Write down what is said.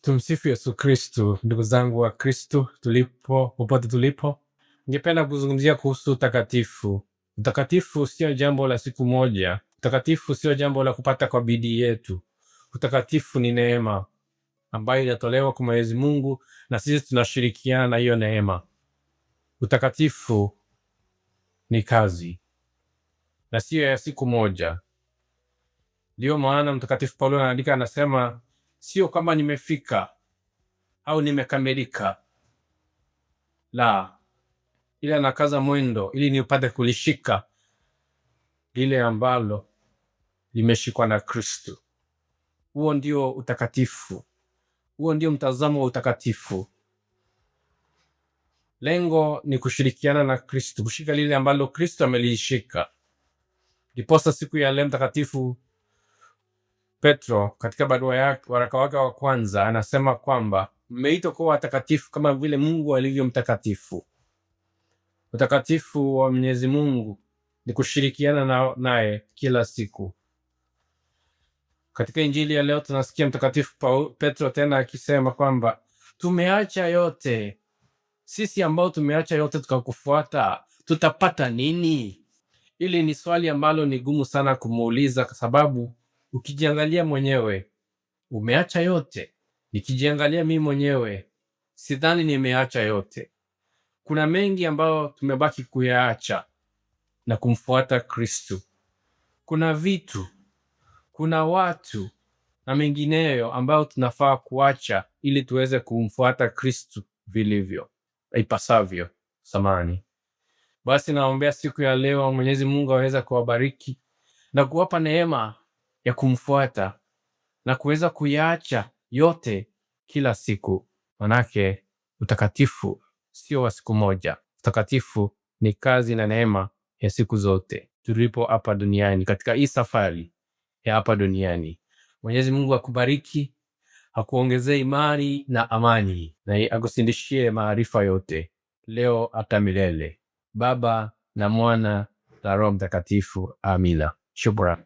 Tumsifu Yesu Kristu. Ndugu zangu wa Kristu, popote tulipo, ningependa kuzungumzia kuhusu utakatifu. Utakatifu sio jambo la siku moja. Utakatifu sio jambo la kupata kwa bidii yetu. Utakatifu ni neema ambayo inatolewa kwa Mwenyezi Mungu na sisi tunashirikiana na hiyo neema. Utakatifu ni kazi na sio ya siku moja. Ndio maana Mtakatifu Paulo anaandika, anasema sio kama nimefika au nimekamilika, la, ila nakaza mwendo ili nipate kulishika lile ambalo limeshikwa na Kristo. Huo ndio utakatifu. Huo ndio mtazamo wa utakatifu. Lengo ni kushirikiana na Kristo, kushika lile ambalo Kristo amelishika. Ndiposa siku ya leo Mtakatifu Petro katika waraka wake wa kwanza anasema kwamba mmeitwa kuwa watakatifu kama vile Mungu alivyo mtakatifu. Utakatifu wa Mwenyezi Mungu ni kushirikiana naye kila siku. Katika Injili ya leo tunasikia Mtakatifu Petro tena akisema kwamba tumeacha yote. Sisi ambao tumeacha yote tukakufuata, tutapata nini? Ili ni swali ambalo ni gumu sana kumuuliza, kwa sababu ukijiangalia mwenyewe umeacha yote. Nikijiangalia mimi mwenyewe sidhani nimeacha yote. Kuna mengi ambayo tumebaki kuyaacha na kumfuata Kristo. Kuna vitu, kuna watu na mengineyo ambayo tunafaa kuacha ili tuweze kumfuata Kristo vilivyo ipasavyo. Basi naombea siku ya leo Mwenyezi Mungu aweze kuwabariki na kuwapa neema ya kumfuata na kuweza kuyaacha yote kila siku. Manake utakatifu sio wa siku moja. Utakatifu ni kazi na neema ya siku zote tulipo hapa duniani, katika hii safari ya hapa duniani. Mwenyezi Mungu akubariki, akuongezee imani na amani, na akusindishie maarifa yote leo hata milele. Baba na Mwana na Roho Mtakatifu. Amina. Shukran.